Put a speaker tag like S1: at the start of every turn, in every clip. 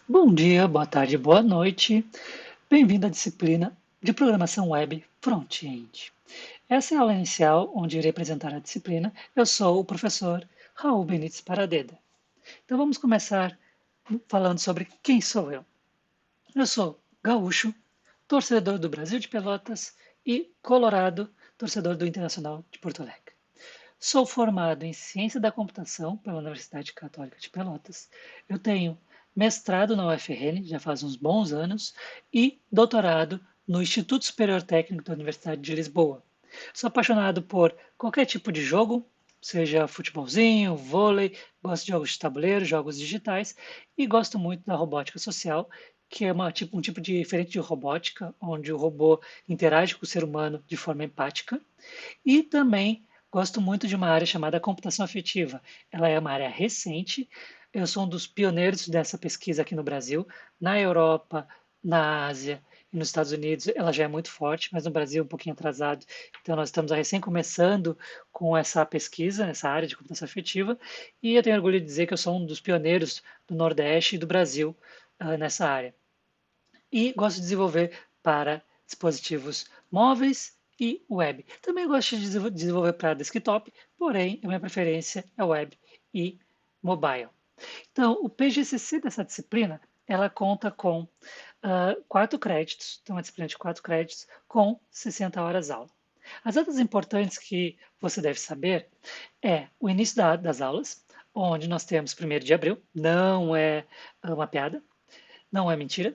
S1: Bom dia, boa tarde, boa noite. Bem-vindo à disciplina de Programação Web Front-End. Essa é a aula inicial, onde irei apresentar a disciplina. Eu sou o professor Raul Benites Paradeda. Então vamos começar falando sobre quem sou eu. Eu sou gaúcho, torcedor do Brasil de Pelotas e colorado, torcedor do Internacional de Porto Alegre. Sou formado em Ciência da Computação pela Universidade Católica de Pelotas. Eu tenho mestrado na UFRN, já faz uns bons anos, e doutorado no Instituto Superior Técnico da Universidade de Lisboa. Sou apaixonado por qualquer tipo de jogo, seja futebolzinho, vôlei, gosto de jogos de tabuleiro, jogos digitais, e gosto muito da robótica social, que é um tipo diferente de robótica, onde o robô interage com o ser humano de forma empática. E também gosto muito de uma área chamada computação afetiva. Ela é uma área recente. Eu sou um dos pioneiros dessa pesquisa aqui no Brasil. Na Europa, na Ásia e nos Estados Unidos, ela já é muito forte, mas no Brasil um pouquinho atrasado. Então, nós estamos recém começando com essa pesquisa, nessa área de computação afetiva. E eu tenho orgulho de dizer que eu sou um dos pioneiros do Nordeste e do Brasil nessa área. E gosto de desenvolver para dispositivos móveis e web. Também gosto de desenvolver para desktop, porém, a minha preferência é web e mobile. Então, o PGCC dessa disciplina, ela conta com 4 créditos, então uma disciplina de 4 créditos com 60 horas aula. As datas importantes que você deve saber é o início das aulas, onde nós temos 1º de abril, não é uma piada, não é mentira.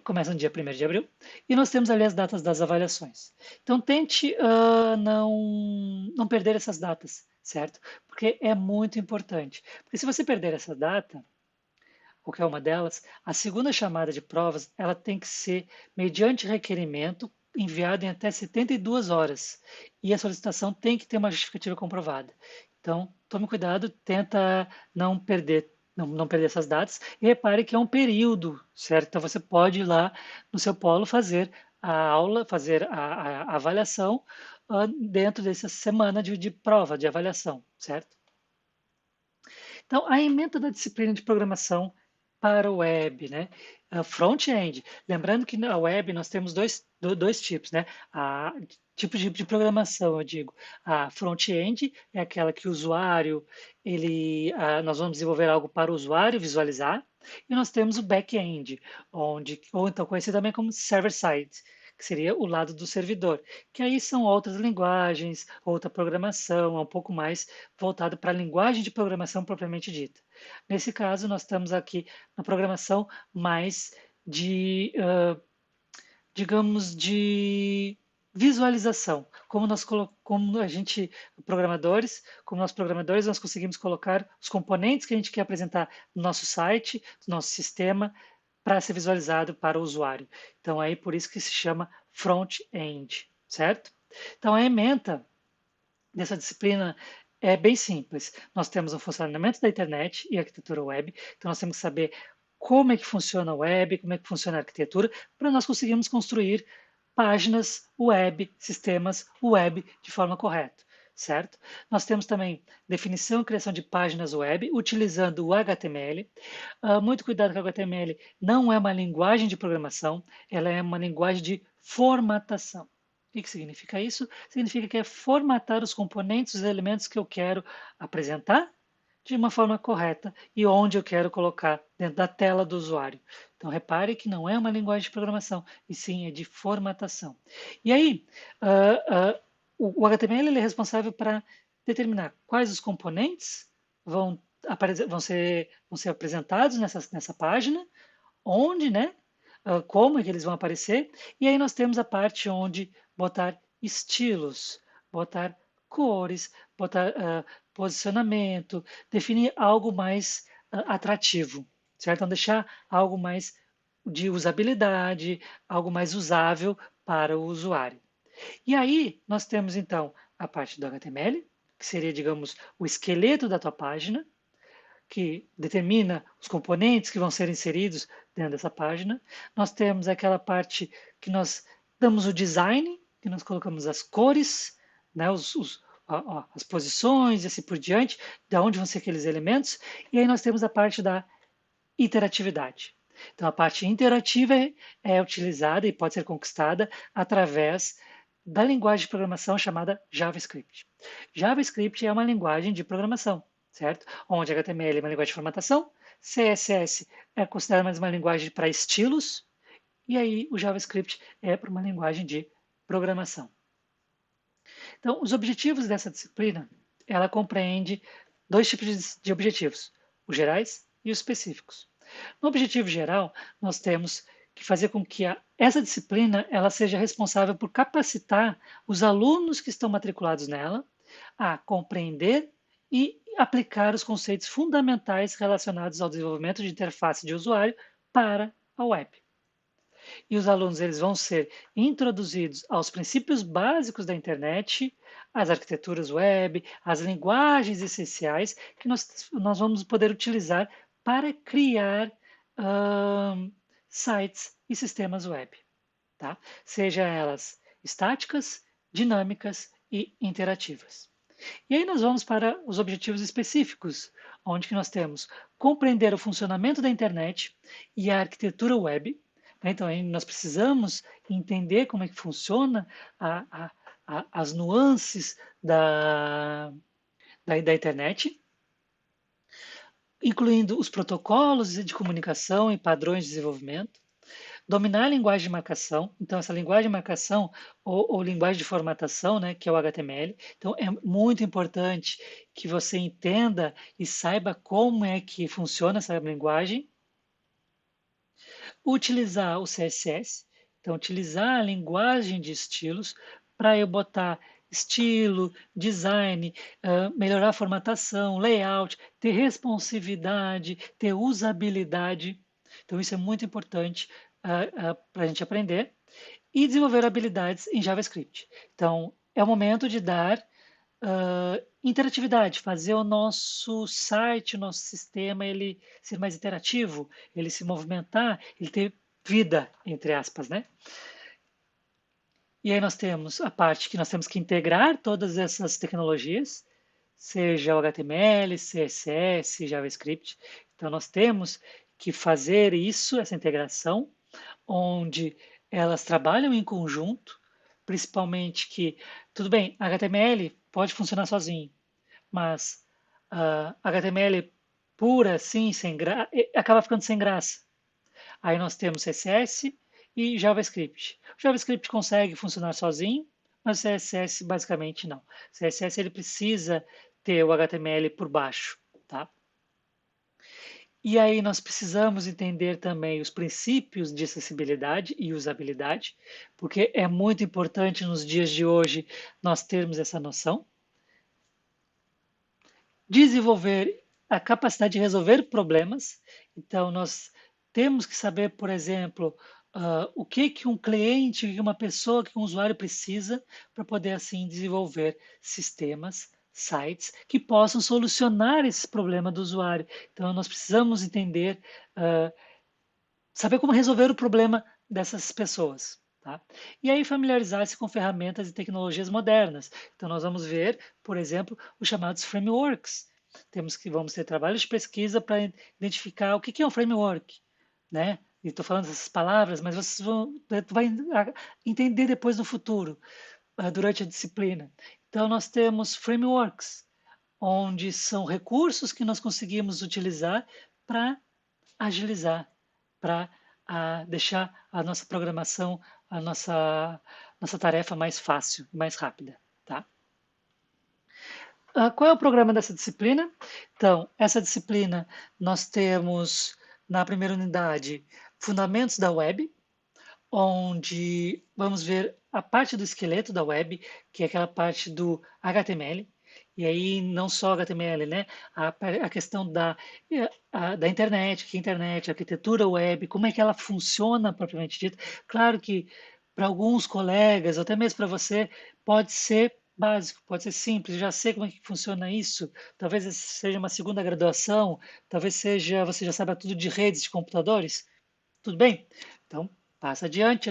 S1: Começa no dia 1º de abril. E nós temos ali as datas das avaliações. Então, tente não perder essas datas, certo? Porque é muito importante. Porque se você perder essa data, qualquer uma delas, a segunda chamada de provas ela tem que ser mediante requerimento enviado em até 72 horas. E a solicitação tem que ter uma justificativa comprovada. Então, tome cuidado, tenta não perder essas datas e repare que é um período, certo? Então, você pode ir lá no seu polo fazer a aula, fazer a avaliação dentro dessa semana de prova, de avaliação, certo? Então, a ementa da disciplina de programação para o web, né? Front-end. Lembrando que na web nós temos dois tipos, né? Tipo de programação, eu digo. A front-end é aquela que o usuário, nós vamos desenvolver algo para o usuário visualizar, e nós temos o back-end, ou então conhecido também como server-side, que seria o lado do servidor, que aí são outras linguagens, outra programação, é um pouco mais voltado para a linguagem de programação propriamente dita. Nesse caso, nós estamos aqui na programação mais de, digamos, de visualização. Como a gente, como nós programadores, nós conseguimos colocar os componentes que a gente quer apresentar no nosso site, no nosso sistema, para ser visualizado para o usuário. Então, aí por isso que se chama front-end, certo? Então, a ementa dessa disciplina é bem simples. Nós temos o funcionamento da internet e a arquitetura web, então nós temos que saber como é que funciona a web, como é que funciona a arquitetura, para nós conseguirmos construir páginas web, sistemas web de forma correta, certo? Nós temos também definição e criação de páginas web utilizando o HTML. Muito cuidado que o HTML não é uma linguagem de programação, ela é uma linguagem de formatação. O que significa isso? Significa que é formatar os componentes, os elementos que eu quero apresentar de uma forma correta e onde eu quero colocar dentro da tela do usuário. Então, repare que não é uma linguagem de programação, e sim é de formatação. E aí, o HTML ele é responsável para determinar quais os componentes vão ser apresentados nessa página, onde, né? Como é que eles vão aparecer. E aí nós temos a parte onde botar estilos, botar cores, botar posicionamento, definir algo mais atrativo, certo? Então, deixar algo mais de usabilidade, algo mais usável para o usuário. E aí nós temos então a parte do HTML, que seria, digamos, o esqueleto da tua página, que determina os componentes que vão ser inseridos dentro dessa página. Nós temos aquela parte que nós damos o design, que nós colocamos as cores, né, as posições e assim por diante, de onde vão ser aqueles elementos. E aí nós temos a parte da interatividade. Então, a parte interativa é utilizada e pode ser conquistada através da linguagem de programação chamada JavaScript. JavaScript é uma linguagem de programação, certo? Onde HTML é uma linguagem de formatação, CSS é considerada mais uma linguagem para estilos, e aí o JavaScript é para uma linguagem de programação. Então, os objetivos dessa disciplina, ela compreende dois tipos de objetivos, os gerais e os específicos. No objetivo geral, nós temos que fazer com que essa disciplina ela seja responsável por capacitar os alunos que estão matriculados nela a compreender e aplicar os conceitos fundamentais relacionados ao desenvolvimento de interface de usuário para a web. E os alunos eles vão ser introduzidos aos princípios básicos da internet, às arquiteturas web, às linguagens essenciais que nós vamos poder utilizar para criar sites e sistemas web, tá? Seja elas estáticas, dinâmicas e interativas. E aí nós vamos para os objetivos específicos, onde que nós temos compreender o funcionamento da internet e a arquitetura web. Então, aí nós precisamos entender como é que funciona as nuances da internet, incluindo os protocolos de comunicação e padrões de desenvolvimento, dominar a linguagem de marcação, então essa linguagem de marcação ou linguagem de formatação, né, que é o HTML. Então é muito importante que você entenda e saiba como é que funciona essa linguagem. Utilizar o CSS, então utilizar a linguagem de estilos para eu botar estilo, design, melhorar a formatação, layout, ter responsividade, ter usabilidade. Então isso é muito importante para a gente aprender e desenvolver habilidades em JavaScript. Então é o momento de dar interatividade, fazer o nosso site, o nosso sistema, ele ser mais interativo, ele se movimentar, ele ter vida, entre aspas, né? E aí nós temos a parte que nós temos que integrar todas essas tecnologias, seja o HTML, CSS, JavaScript. Então nós temos que fazer isso, essa integração, onde elas trabalham em conjunto, principalmente que, tudo bem, HTML pode funcionar sozinho, mas HTML pura, assim, acaba ficando sem graça. Aí nós temos CSS e JavaScript. O JavaScript consegue funcionar sozinho, mas o CSS basicamente não. O CSS ele precisa ter o HTML por baixo, tá? E aí nós precisamos entender também os princípios de acessibilidade e usabilidade, porque é muito importante nos dias de hoje nós termos essa noção. Desenvolver a capacidade de resolver problemas. Então, nós temos que saber, por exemplo, o que um cliente, o que uma pessoa, o que um usuário precisa para poder, assim, desenvolver sistemas, sites que possam solucionar esse problema do usuário. Então, nós precisamos entender, saber como resolver o problema dessas pessoas. Tá? E aí familiarizar-se com ferramentas e tecnologias modernas. Então nós vamos ver, por exemplo, os chamados frameworks. Vamos ter trabalhos de pesquisa para identificar o que é um framework, né? E estou falando essas palavras, mas vocês vai entender depois no futuro, durante a disciplina. Então nós temos frameworks, onde são recursos que nós conseguimos utilizar para agilizar, para deixar a nossa programação, a nossa tarefa mais fácil, mais rápida. Tá? Qual é o programa dessa disciplina? Então, essa disciplina nós temos na primeira unidade Fundamentos da Web, onde vamos ver a parte do esqueleto da web, que é aquela parte do HTML, e aí não só HTML, né? A questão da internet, que é internet, arquitetura web, como é que ela funciona propriamente dito. Claro que para alguns colegas, até mesmo para você, pode ser básico, pode ser simples, já sei como é que funciona isso. Talvez seja uma segunda graduação, talvez seja, você já saiba tudo de redes de computadores. Tudo bem? Então, passa adiante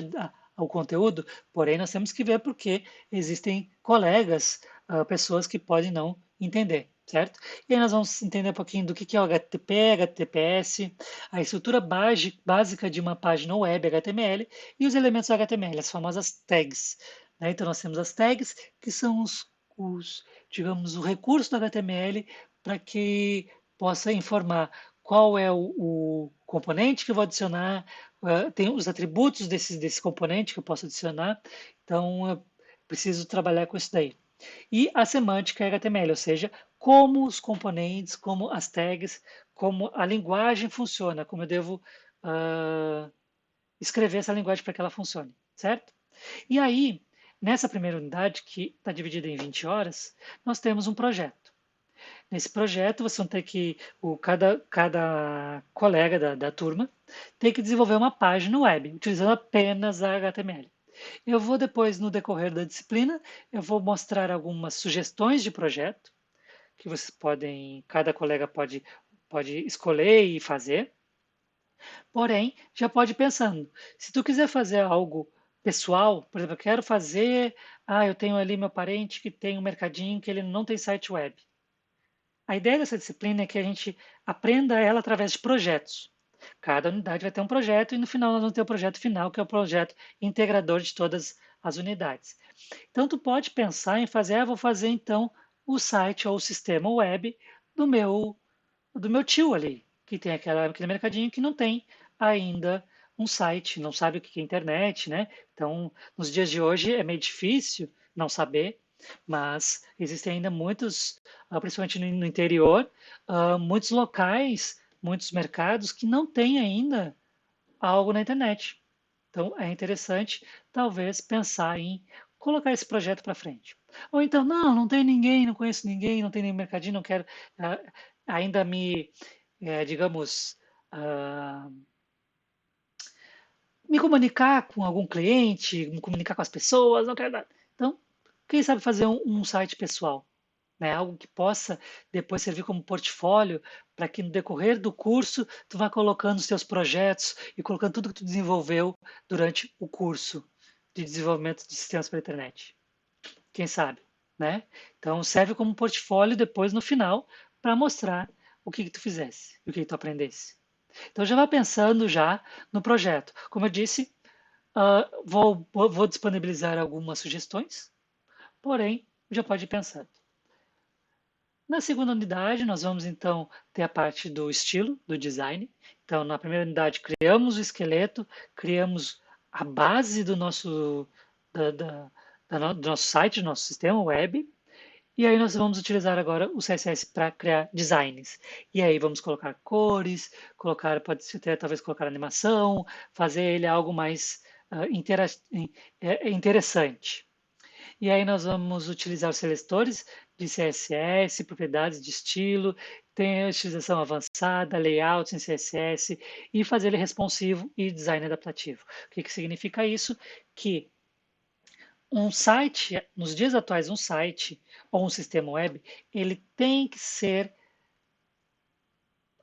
S1: ao conteúdo, porém nós temos que ver porque existem colegas, pessoas que podem não entender, certo? E aí nós vamos entender um pouquinho do que é o HTTP, HTTPS, a estrutura básica de uma página web HTML e os elementos HTML, as famosas tags, né? Então nós temos as tags, que são digamos, o recurso do HTML para que possa informar qual é o componente que eu vou adicionar, tem os atributos desse componente que eu posso adicionar, então eu preciso trabalhar com isso daí. E a semântica HTML, ou seja, como os componentes, como as tags, como a linguagem funciona, como eu devo escrever essa linguagem para que ela funcione, certo? E aí, nessa primeira unidade, que está dividida em 20 horas, nós temos um projeto. Nesse projeto, você vai ter que, cada colega da turma tem que desenvolver uma página web, utilizando apenas a HTML. Eu vou depois, no decorrer da disciplina, eu vou mostrar algumas sugestões de projeto que vocês podem, cada colega pode escolher e fazer. Porém, já pode ir pensando, se tu quiser fazer algo pessoal, por exemplo, eu quero fazer, eu tenho ali meu parente que tem um mercadinho que ele não tem site web. A ideia dessa disciplina é que a gente aprenda ela através de projetos. Cada unidade vai ter um projeto e no final nós vamos ter o projeto final, que é o projeto integrador de todas as unidades. Então, tu pode pensar em fazer, vou fazer então o site ou o sistema web do meu tio ali, que tem aquele mercadinho que não tem ainda um site, não sabe o que é internet, né? Então, nos dias de hoje é meio difícil não saber, mas existem ainda muitos, principalmente no interior, muitos locais, muitos mercados que não têm ainda algo na internet. Então, é interessante, talvez, pensar em colocar esse projeto para frente. Ou então, não tem ninguém, não conheço ninguém, não tem nenhum mercadinho, não quero ainda digamos, ah, me comunicar com algum cliente, me comunicar com as pessoas, não quero nada. Então, quem sabe fazer um site pessoal, né? Algo que possa depois servir como portfólio para que no decorrer do curso tu vá colocando os teus projetos e colocando tudo que tu desenvolveu durante o curso de desenvolvimento de sistemas pela internet. Quem sabe, né? Então serve como portfólio depois no final para mostrar o que tu fizesse, o que tu aprendesse. Então já vá pensando já no projeto. Como eu disse, vou disponibilizar algumas sugestões, porém já pode ir pensando. Na segunda unidade, nós vamos então ter a parte do estilo, do design. Então, na primeira unidade, criamos o esqueleto, criamos a base da, da, do nosso site, do nosso sistema web. E aí nós vamos utilizar agora o CSS para criar designs. E aí vamos colocar cores, pode ser talvez colocar animação, fazer ele algo mais interessante. E aí nós vamos utilizar os selestores de CSS, propriedades de estilo, tem a utilização avançada, layouts em CSS e fazer ele responsivo e design adaptativo. O que significa isso? Que um site, nos dias atuais, um site ou um sistema web, ele tem que ser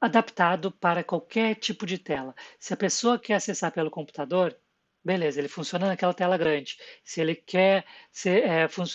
S1: adaptado para qualquer tipo de tela. Se a pessoa quer acessar pelo computador, beleza, ele funciona naquela tela grande. Se ele quer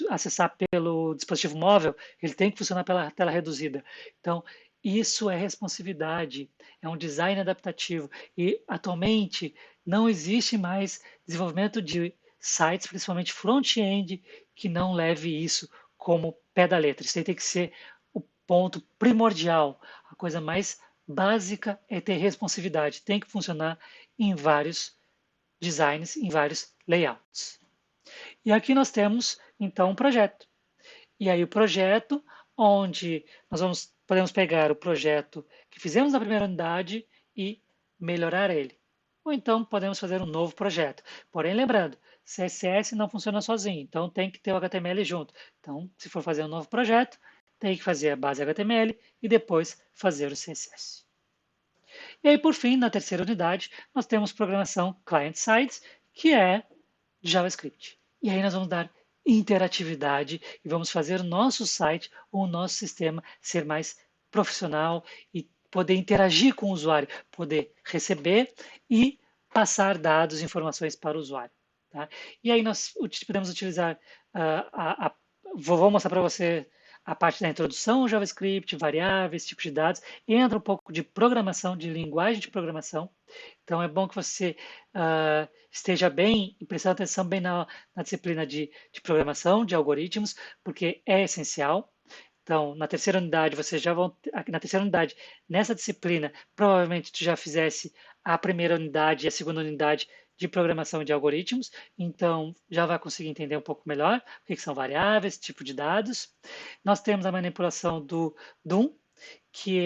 S1: acessar pelo dispositivo móvel, ele tem que funcionar pela tela reduzida. Então, isso é responsividade, é um design adaptativo. E atualmente não existe mais desenvolvimento de sites, principalmente front-end, que não leve isso como pé da letra. Isso aí tem que ser o ponto primordial, a coisa mais básica é ter responsividade, tem que funcionar em vários designs, em vários layouts. E aqui nós temos então um projeto. E aí o projeto onde podemos pegar o projeto que fizemos na primeira unidade e melhorar ele. Ou então podemos fazer um novo projeto. Porém, lembrando, CSS não funciona sozinho, então tem que ter o HTML junto. Então, se for fazer um novo projeto, tem que fazer a base HTML e depois fazer o CSS. E aí, por fim, na terceira unidade, nós temos programação client-side, que é JavaScript. E aí nós vamos dar interatividade e vamos fazer o nosso site ou o nosso sistema ser mais profissional e poder interagir com o usuário, poder receber e passar dados e informações para o usuário. Tá? E aí nós podemos utilizar vou mostrar para você a parte da introdução ao JavaScript, variáveis, tipos de dados, entra um pouco de programação, de linguagem de programação. Então, é bom que você esteja bem e prestando atenção bem na disciplina de programação, de algoritmos, porque é essencial. Então, na terceira unidade, vocês já vão. Na terceira unidade, nessa disciplina, provavelmente tu já fizesse a primeira unidade e a segunda unidade de programação e de algoritmos, então já vai conseguir entender um pouco melhor o que são variáveis, tipo de dados. Nós temos a manipulação do DOM, que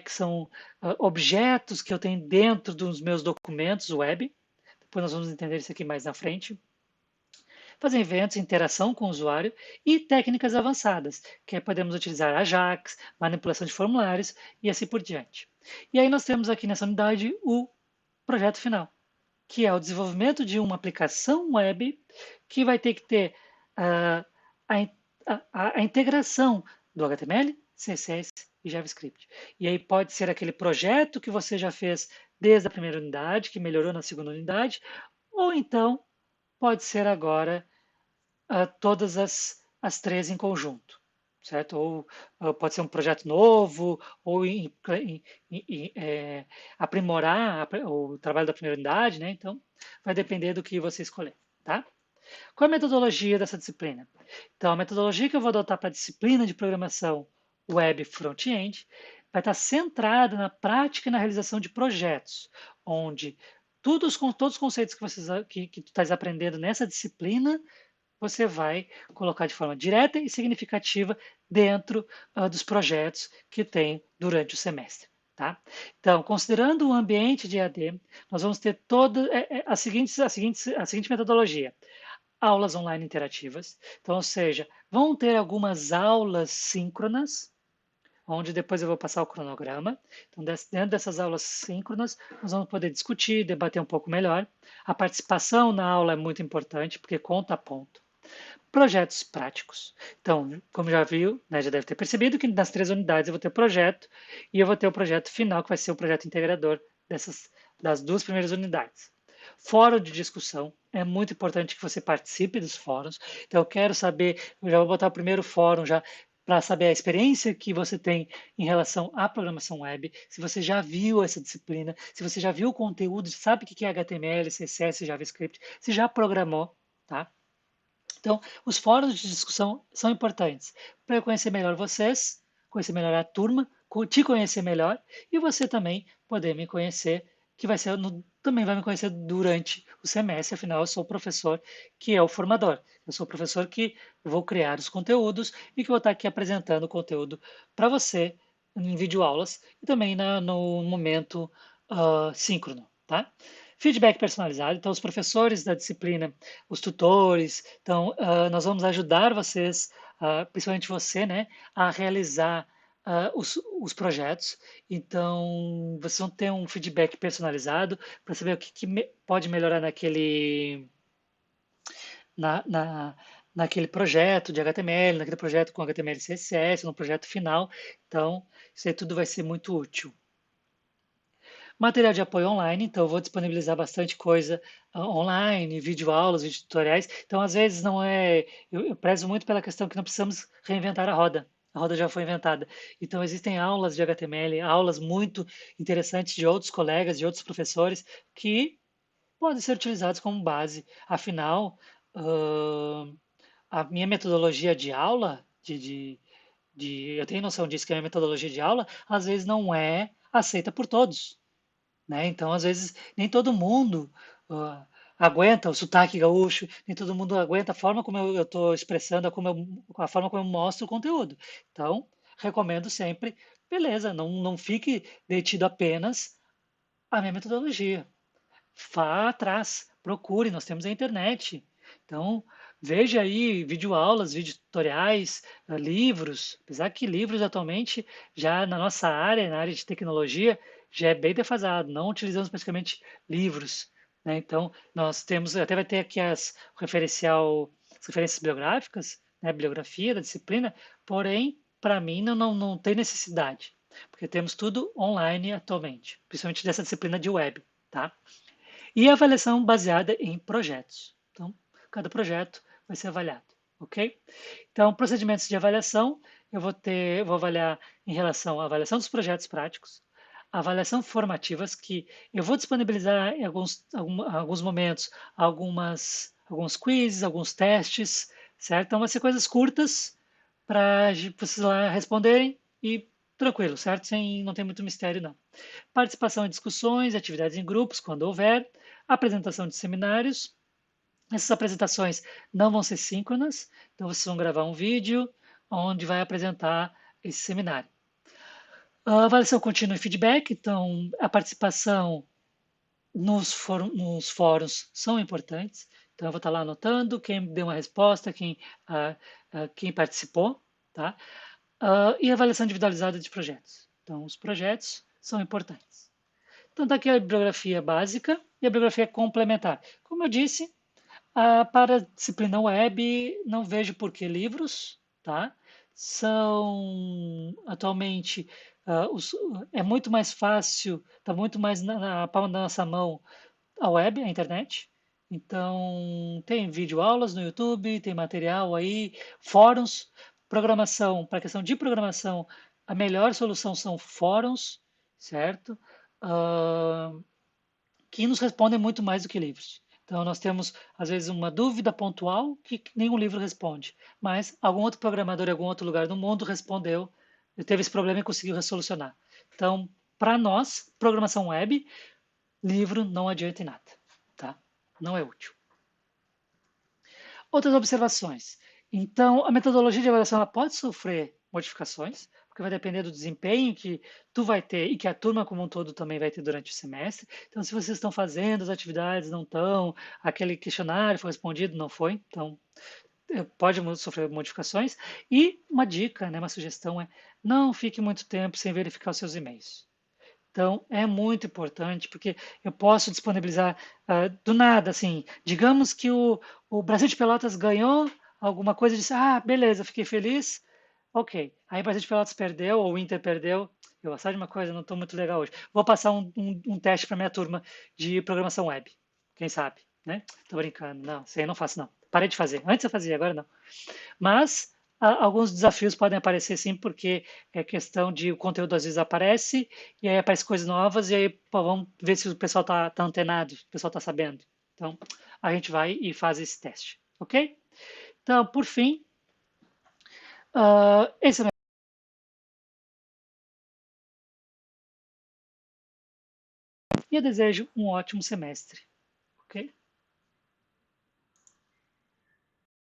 S1: são objetos que eu tenho dentro dos meus documentos web. Depois nós vamos entender isso aqui mais na frente. Fazer eventos, interação com o usuário e técnicas avançadas, que podemos utilizar Ajax, manipulação de formulários e assim por diante. E aí nós temos aqui nessa unidade o projeto final, que é o desenvolvimento de uma aplicação web que vai ter que ter a integração do HTML, CSS e JavaScript. E aí pode ser aquele projeto que você já fez desde a primeira unidade, que melhorou na segunda unidade, ou então pode ser agora todas as três em conjunto, certo? Ou pode ser um projeto novo, ou aprimorar o trabalho da primeira unidade, né? Então, vai depender do que você escolher, tá? Qual é a metodologia dessa disciplina? Então, a metodologia que eu vou adotar para a disciplina de programação web front-end vai estar centrada na prática e na realização de projetos, onde todos os conceitos que tu estás aprendendo nessa disciplina você vai colocar de forma direta e significativa dentro dos projetos que tem durante o semestre. Tá? Então, considerando o ambiente de EAD, nós vamos ter toda a seguinte metodologia. Aulas online interativas. Então, ou seja, vão ter algumas aulas síncronas, onde depois eu vou passar o cronograma. Então, dentro dessas aulas síncronas, nós vamos poder discutir, debater um pouco melhor. A participação na aula é muito importante, porque conta ponto. Projetos práticos. Então, como já viu, né, já deve ter percebido que nas 3 unidades eu vou ter projeto e eu vou ter o projeto final, que vai ser o projeto integrador das 2 primeiras unidades. Fórum de discussão. É muito importante que você participe dos fóruns. Então, eu quero saber, eu já vou botar o primeiro fórum já para saber a experiência que você tem em relação à programação web, se você já viu essa disciplina, se você já viu o conteúdo, sabe o que é HTML, CSS, JavaScript, se já programou, tá? Então, os fóruns de discussão são importantes para eu conhecer melhor vocês, conhecer melhor a turma, te conhecer melhor e você também poder me conhecer, que vai ser também vai me conhecer durante o semestre, afinal eu sou o professor que é o formador. Eu sou o professor que vou criar os conteúdos e que vou estar aqui apresentando o conteúdo para você em videoaulas e também no momento síncrono, tá? Feedback personalizado, então os professores da disciplina, os tutores, então nós vamos ajudar vocês, principalmente você, né, a realizar os projetos. Então vocês vão ter um feedback personalizado para saber o que pode melhorar na, na, naquele projeto de HTML, naquele projeto com HTML e CSS, no projeto final. Então isso aí tudo vai ser muito útil. Material de apoio online, então eu vou disponibilizar bastante coisa online, videoaulas, vídeo tutoriais. Então, às vezes, não é. Eu prezo muito pela questão que não precisamos reinventar a roda. A roda já foi inventada. Então, existem aulas de HTML, aulas muito interessantes de outros colegas, de outros professores, que podem ser utilizados como base. Afinal, a minha metodologia de aula, eu tenho noção disso, que a minha metodologia de aula, às vezes não é aceita por todos, né? Então, às vezes, nem todo mundo aguenta o sotaque gaúcho, nem todo mundo aguenta a forma como eu estou expressando, a forma como eu mostro o conteúdo. Então, recomendo sempre, beleza, não fique detido apenas à minha metodologia. Vá atrás, procure, nós temos a internet. Então, veja aí videoaulas, videotutoriais, livros, apesar que livros atualmente, já na nossa área, na área de tecnologia, já é bem defasado, não utilizamos praticamente livros, né? Então, nós temos, até vai ter aqui as referências bibliográficas, né, bibliografia da disciplina, porém, para mim, não tem necessidade, porque temos tudo online atualmente, principalmente dessa disciplina de web, tá? E avaliação baseada em projetos. Então, cada projeto vai ser avaliado, ok? Então, procedimentos de avaliação, vou avaliar em relação à avaliação dos projetos práticos, avaliação formativas, que eu vou disponibilizar em alguns momentos alguns quizzes, alguns testes, certo? Então, vai ser coisas curtas para vocês lá responderem e tranquilo, certo? Não tem muito mistério, não. Participação em discussões, atividades em grupos, quando houver, apresentação de seminários. Essas apresentações não vão ser síncronas, então vocês vão gravar um vídeo onde vai apresentar esse seminário. A avaliação contínua e feedback, então a participação nos fóruns são importantes. Então eu vou estar lá anotando quem deu uma resposta, quem participou, tá? E avaliação individualizada de projetos. Então os projetos são importantes. Então está aqui a bibliografia básica e a bibliografia complementar. Como eu disse, para a disciplina web, não vejo por que livros, tá? São, atualmente, é muito mais fácil, está muito mais na palma da nossa mão a web, a internet. Então, tem videoaulas no YouTube, tem material aí, fóruns, programação, para a questão de programação, a melhor solução são fóruns, certo? Que nos respondem muito mais do que livros. Então, nós temos, às vezes, uma dúvida pontual que nenhum livro responde, mas algum outro programador em algum outro lugar do mundo respondeu, teve esse problema e conseguiu resolucionar. Então, para nós, programação web, livro não adianta em nada, tá? Não é útil. Outras observações. Então, a metodologia de avaliação ela pode sofrer modificações, porque vai depender do desempenho que tu vai ter e que a turma como um todo também vai ter durante o semestre. Então, se vocês estão fazendo as atividades, não estão, aquele questionário foi respondido, não foi, então pode sofrer modificações. E uma dica, né, uma sugestão é não fique muito tempo sem verificar os seus e-mails. Então, é muito importante, porque eu posso disponibilizar do nada, assim, digamos que o Brasil de Pelotas ganhou alguma coisa e disse, beleza, fiquei feliz, ok. Aí o Brasil de Pelotas perdeu, ou o Inter perdeu, eu, sabe de uma coisa, não estou muito legal hoje. Vou passar um teste para minha turma de programação web, quem sabe, né? Tô brincando, não, isso aí eu não faço não. Parei de fazer, antes eu fazia, agora não. Mas alguns desafios podem aparecer sim, porque é questão de o conteúdo às vezes aparece, e aí aparecem coisas novas, e aí pô, vamos ver se o pessoal tá antenado, o pessoal está sabendo. Então, a gente vai e faz esse teste, ok? Então, por fim, esse é o e eu desejo um ótimo semestre, ok?